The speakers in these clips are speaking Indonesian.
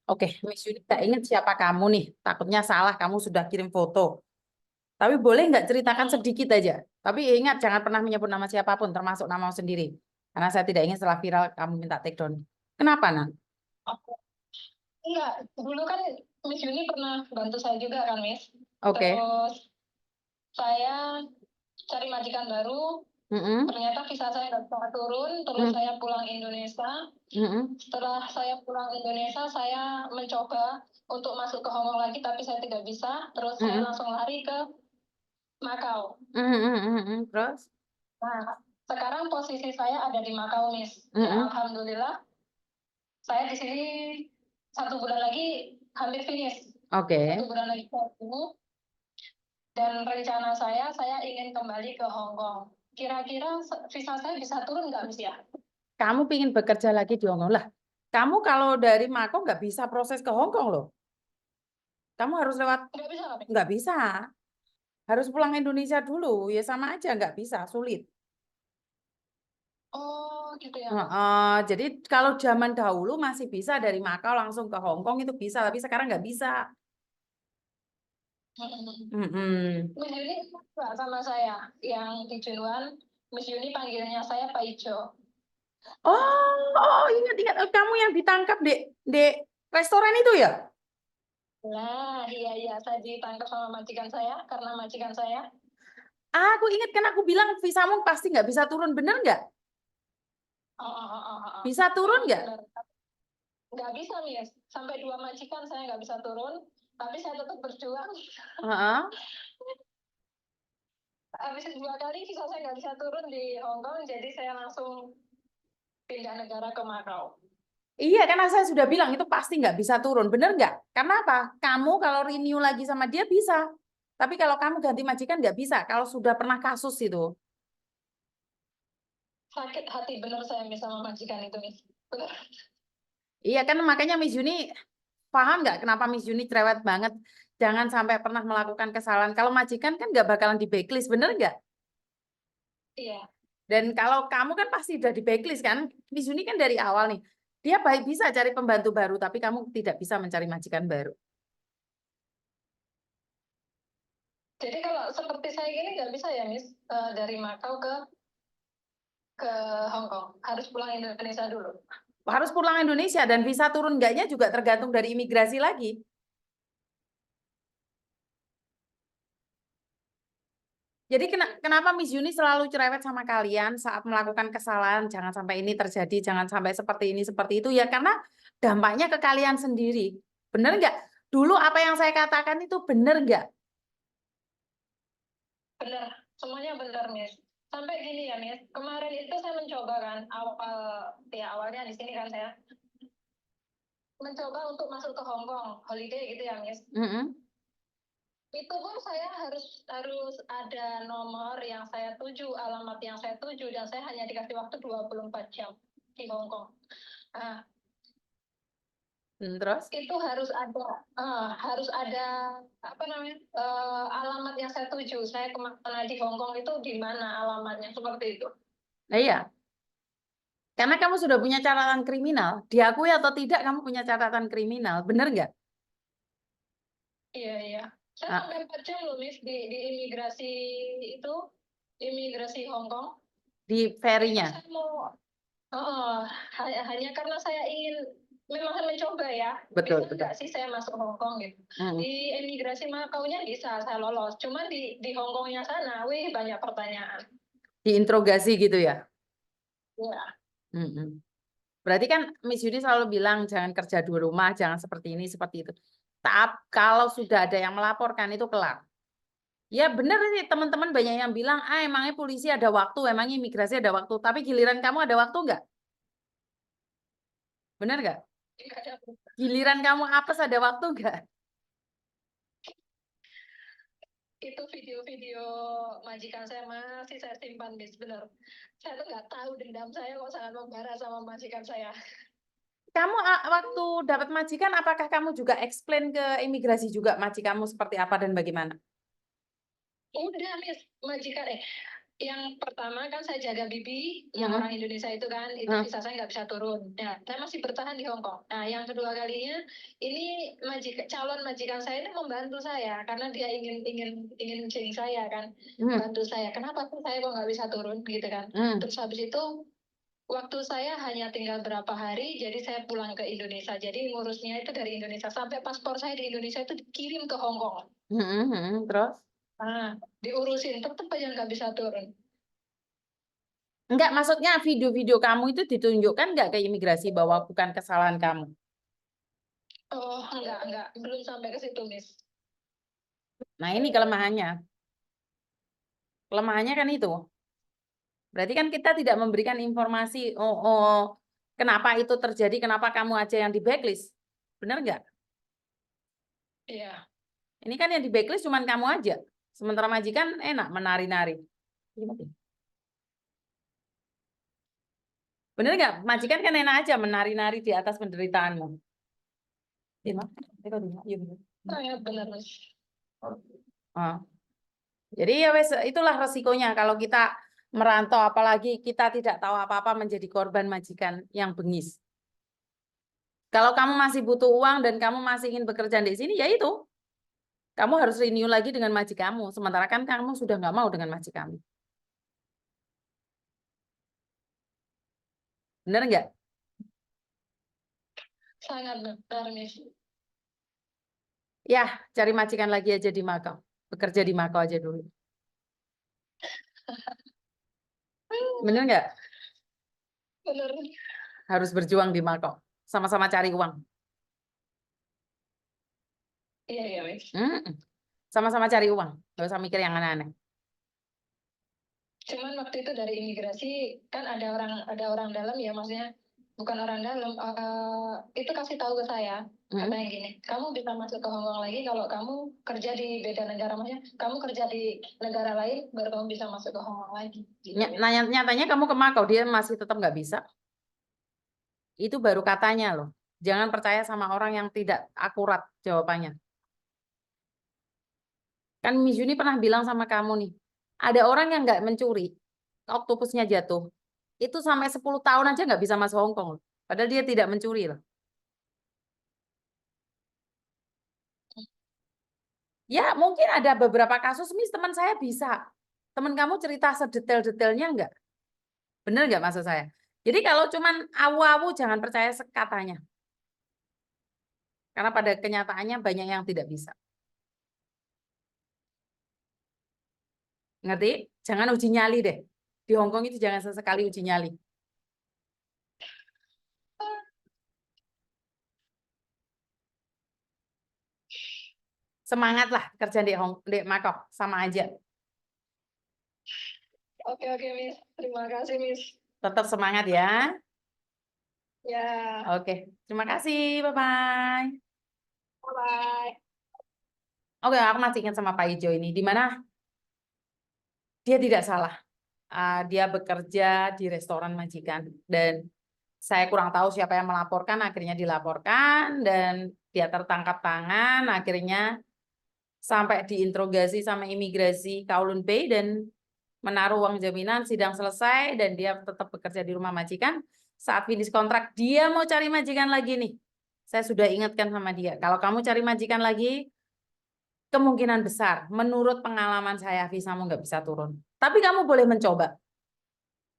Oke, Miss Yuni nggak ingat siapa kamu nih. Takutnya salah, kamu sudah kirim foto. Tapi boleh nggak ceritakan Hmm, sedikit aja. Tapi ingat, jangan pernah menyebut nama siapapun, termasuk namamu sendiri. Karena saya tidak ingin setelah viral kamu minta take down. Kenapa, Nan? aku enggak, dulu kan Miss Yuni pernah bantu saya juga kan, Miss. Oke. Terus saya cari majikan baru, Mm-mm. ternyata visa saya nggak bisa turun, terus Mm. saya pulang Indonesia. Mm-mm. Setelah saya pulang Indonesia, saya mencoba untuk masuk ke Hongkong lagi, tapi saya tidak bisa. Terus saya Mm-mm. langsung lari ke Makau. Mm-mm. Mm-mm. Terus? Nah, sekarang posisi saya ada di Makau, Miss. Ya, Mm-mm. alhamdulillah, saya di sini 1 bulan lagi hampir finish. Oke. 1 bulan lagi dan rencana saya ingin kembali ke Hong Kong. Kira-kira visa saya bisa turun nggak, Miss ya? Kamu pingin bekerja lagi di Hongkong lah. Kamu kalau dari Mako nggak bisa proses ke Hongkong loh. Kamu harus lewat, Nggak bisa, Miss? nggak bisa. Harus pulang Indonesia dulu. Ya sama aja, nggak bisa, sulit. Oh, gitu ya, Miss. Jadi kalau zaman dahulu masih bisa dari Makau langsung ke Hong Kong itu bisa, tapi sekarang nggak bisa. Mm-mm. Miss Yuni nggak sama saya yang di Junuan. Miss Yuni panggilnya saya Pak Ijo. Ingat-ingat. Kamu yang ditangkap di restoran itu ya? Nah, iya iya, saya ditangkap sama majikan saya karena majikan saya. Aku ingat kan aku bilang visamu pasti nggak bisa turun, bener nggak? Oh, oh, oh, oh, oh. Bisa turun Memang nggak? benar. Nggak bisa, Miss. Sampai 2 majikan saya nggak bisa turun, tapi saya tetap berjuang. Heeh. Habis 2 kali visa saya nggak bisa turun di Hong Kong, jadi saya langsung pindah negara ke Makau. Iya, karena saya sudah bilang itu pasti nggak bisa turun, bener nggak? Karena apa? Kamu kalau renew lagi sama dia bisa, tapi kalau kamu ganti majikan nggak bisa. Kalau sudah pernah kasus itu. Sakit hati bener saya Miss sama majikan itu, Miss. Bener. Iya kan makanya Miss Juni paham nggak kenapa Miss Juni cerewet banget? Jangan sampai pernah melakukan kesalahan. Kalau majikan kan nggak bakalan di backlist, bener nggak? Iya. Dan kalau kamu kan pasti udah di backlist kan? Miss Juni kan dari awal nih. Dia baik bisa cari pembantu baru, tapi kamu tidak bisa mencari majikan baru. Jadi kalau seperti saya gini nggak bisa ya, Miss, dari Makau ke Hong Kong. Harus pulang Indonesia dulu. Harus pulang Indonesia dan visa turun enggaknya juga tergantung dari imigrasi lagi. Jadi kenapa Miss Yuni selalu cerewet sama kalian saat melakukan kesalahan? Jangan sampai ini terjadi, jangan sampai seperti ini, seperti itu. Ya karena dampaknya ke kalian sendiri. Bener nggak? Dulu apa yang saya katakan itu bener nggak? Bener. Semuanya bener, Miss. Sampai gini ya, Miss. Kemarin itu saya mencoba kan, awalnya di sini kan saya mencoba untuk masuk ke Hong Kong, holiday gitu ya, Miss. Mm-mm. Itu pun saya harus harus ada nomor yang saya tuju, alamat yang saya tuju, dan saya hanya dikasih waktu 24 jam di Hong Kong. Nah, Terus? itu harus ada apa namanya, alamat yang saya tuju. Saya kemana di Hong Kong itu di mana alamatnya, seperti itu. Nah, iya. Karena kamu sudah punya catatan kriminal, diakui atau tidak kamu punya catatan kriminal, bener nggak? Iya iya. Saya Ah, sampai 4 jam loh, Miss, di imigrasi itu, imigrasi Hong Kong. di Itu ferinya. saya mau, hanya karena saya ingin memang mencoba ya, bisa Betul, betul. nggak sih saya masuk Hong Kong gitu. Mm. Di imigrasi Makau-nya bisa saya lolos, cuma di Hong Kong-nya sana, wih, banyak pertanyaan. Diinterogasi gitu ya. Ya, Mm-mm. Berarti kan Miss Yudi selalu bilang jangan kerja dua rumah, jangan seperti ini, seperti itu. Tapi kalau sudah ada yang melaporkan itu kelar. Ya benar sih teman-teman banyak yang bilang, emangnya polisi ada waktu, emangnya imigrasi ada waktu. Tapi giliran kamu ada waktu nggak? Benar nggak? nggak ada. Giliran kamu apes ada waktu nggak? Itu video-video majikan saya masih saya simpan, Miss, bener. Saya tuh nggak tahu dendam saya kok sangat membara sama majikan saya. Kamu waktu dapat majikan, apakah kamu juga explain ke imigrasi juga majikanmu seperti apa dan bagaimana? Udah, Miss, majikan Yang pertama kan saya jaga bibi, yang Hmm. orang Indonesia itu kan, itu Hmm. visa saya nggak bisa turun. Nah, saya masih bertahan di Hong Kong. Nah, yang kedua kalinya, ini calon majikan saya ini membantu saya karena dia ingin menjadi saya kan, Hmm. bantu saya. Kenapa sih saya kok nggak bisa turun gitu kan? Hmm. Terus habis itu waktu saya hanya tinggal berapa hari, jadi saya pulang ke Indonesia. Jadi ngurusnya itu dari Indonesia sampai paspor saya di Indonesia itu dikirim ke Hong Kong. Terus? Nah, diurusin tetap aja nggak bisa turun. Enggak, maksudnya video-video kamu itu ditunjukkan nggak ke imigrasi bahwa bukan kesalahan kamu? Oh, enggak, belum sampai ke situ, Miss. Nah, ini kelemahannya. Kelemahannya kan itu. Berarti kan kita tidak memberikan informasi, kenapa itu terjadi, kenapa kamu aja yang di blacklist. Benar nggak? Iya. Ini kan yang di blacklist cuma kamu aja. Sementara majikan enak menari-nari. Bener nggak? Majikan kan enak aja menari-nari di atas penderitaanmu. Iya, Mak. Iya, bener. Saya benar, Mas. Ah. Jadi ya wes, itulah resikonya kalau kita merantau, apalagi kita tidak tahu apa-apa menjadi korban majikan yang bengis. Kalau kamu masih butuh uang dan kamu masih ingin bekerja di sini, ya itu. Kamu harus renew lagi dengan majikan kamu. Sementara kan kamu sudah nggak mau dengan majikan kamu. Bener nggak? Sangat benar, Miss. Ya, cari majikan lagi aja di Makau. Bekerja di Makau aja dulu. Bener nggak? Benar. Harus berjuang di Makau. Sama-sama cari uang. Iya, Miss. Sama-sama cari uang. Nggak usah mikir yang aneh-aneh. Cuman waktu itu dari imigrasi kan ada orang dalam ya, maksudnya bukan orang dalam. Itu kasih tahu ke saya, katanya gini, kamu bisa masuk ke Hong Kong lagi kalau kamu kerja di beda negara, maksudnya kamu kerja di negara lain baru kamu bisa masuk ke Hong Kong lagi. Gitu, Nyatanya kamu ke Makau, dia masih tetap nggak bisa. Itu baru katanya loh. Jangan percaya sama orang yang tidak akurat jawabannya. Kan Miss Yuni pernah bilang sama kamu nih, ada orang yang nggak mencuri, oktopusnya jatuh. Itu sampai 10 tahun aja nggak bisa masuk Hong Kong loh. Padahal dia tidak mencuri loh. Ya mungkin ada beberapa kasus, Miss, teman saya bisa. Teman kamu cerita sedetail-detailnya nggak? Bener nggak maksud saya? Jadi kalau cuman awu-awu jangan percaya sekatanya. Karena pada kenyataannya banyak yang tidak bisa. Ngerti? Jangan uji nyali deh. Di Hong Kong itu jangan sesekali uji nyali. Semangatlah kerja di Makau, sama aja. Oke, Miss. Terima kasih, Miss. Tetap semangat ya. Ya, Oke, terima kasih. Bye-bye. bye. Oke, aku masih ingat sama Pak Ijo ini. Di mana dia tidak salah. Dia bekerja di restoran majikan. Dan saya kurang tahu siapa yang melaporkan. Akhirnya dilaporkan. Dan dia tertangkap tangan. Akhirnya sampai diinterogasi sama imigrasi Kowloon Bay. Dan menaruh uang jaminan, sidang selesai. Dan dia tetap bekerja di rumah majikan. Saat finish kontrak, dia mau cari majikan lagi nih. Saya sudah ingatkan sama dia. Kalau kamu cari majikan lagi, kemungkinan besar, menurut pengalaman saya, visamu nggak bisa turun. Tapi kamu boleh mencoba.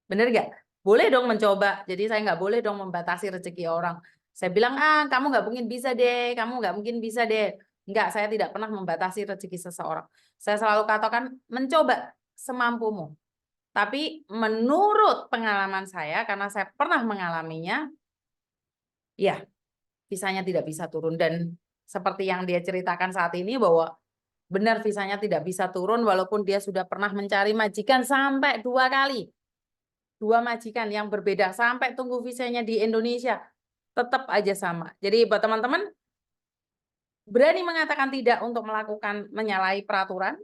Bener nggak? Boleh dong mencoba. Jadi saya nggak boleh dong membatasi rezeki orang. Saya bilang, kamu nggak mungkin bisa deh, kamu nggak mungkin bisa deh. Nggak, saya tidak pernah membatasi rezeki seseorang. Saya selalu katakan, mencoba semampumu. Tapi menurut pengalaman saya, karena saya pernah mengalaminya, ya, visanya tidak bisa turun. Dan seperti yang dia ceritakan saat ini, bahwa benar visanya tidak bisa turun walaupun dia sudah pernah mencari majikan sampai 2 kali. 2 majikan yang berbeda sampai tunggu visanya di Indonesia. Tetap aja sama. Jadi buat teman-teman, berani mengatakan tidak untuk melakukan menyalahi peraturan.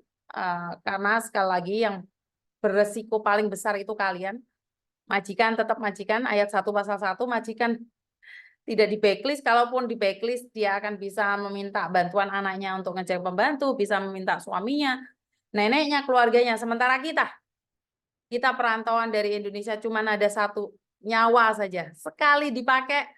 Karena sekali lagi yang beresiko paling besar itu kalian. Majikan tetap majikan, ayat 1 pasal 1, majikan tidak di backlist, kalaupun di backlist dia akan bisa meminta bantuan anaknya untuk ngecek pembantu, bisa meminta suaminya, neneknya, keluarganya. Sementara kita kita perantauan dari Indonesia cuma ada 1 nyawa saja. Sekali dipakai,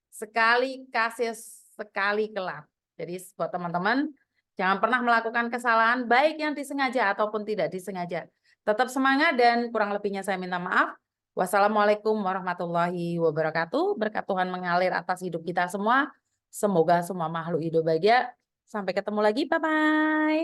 sekali kasih, sekali kelar. Jadi buat teman-teman, jangan pernah melakukan kesalahan baik yang disengaja ataupun tidak disengaja. Tetap semangat dan kurang lebihnya saya minta maaf. Wassalamualaikum warahmatullahi wabarakatuh. Berkat Tuhan mengalir atas hidup kita semua. Semoga semua makhluk hidup bahagia. Sampai ketemu lagi. Bye-bye.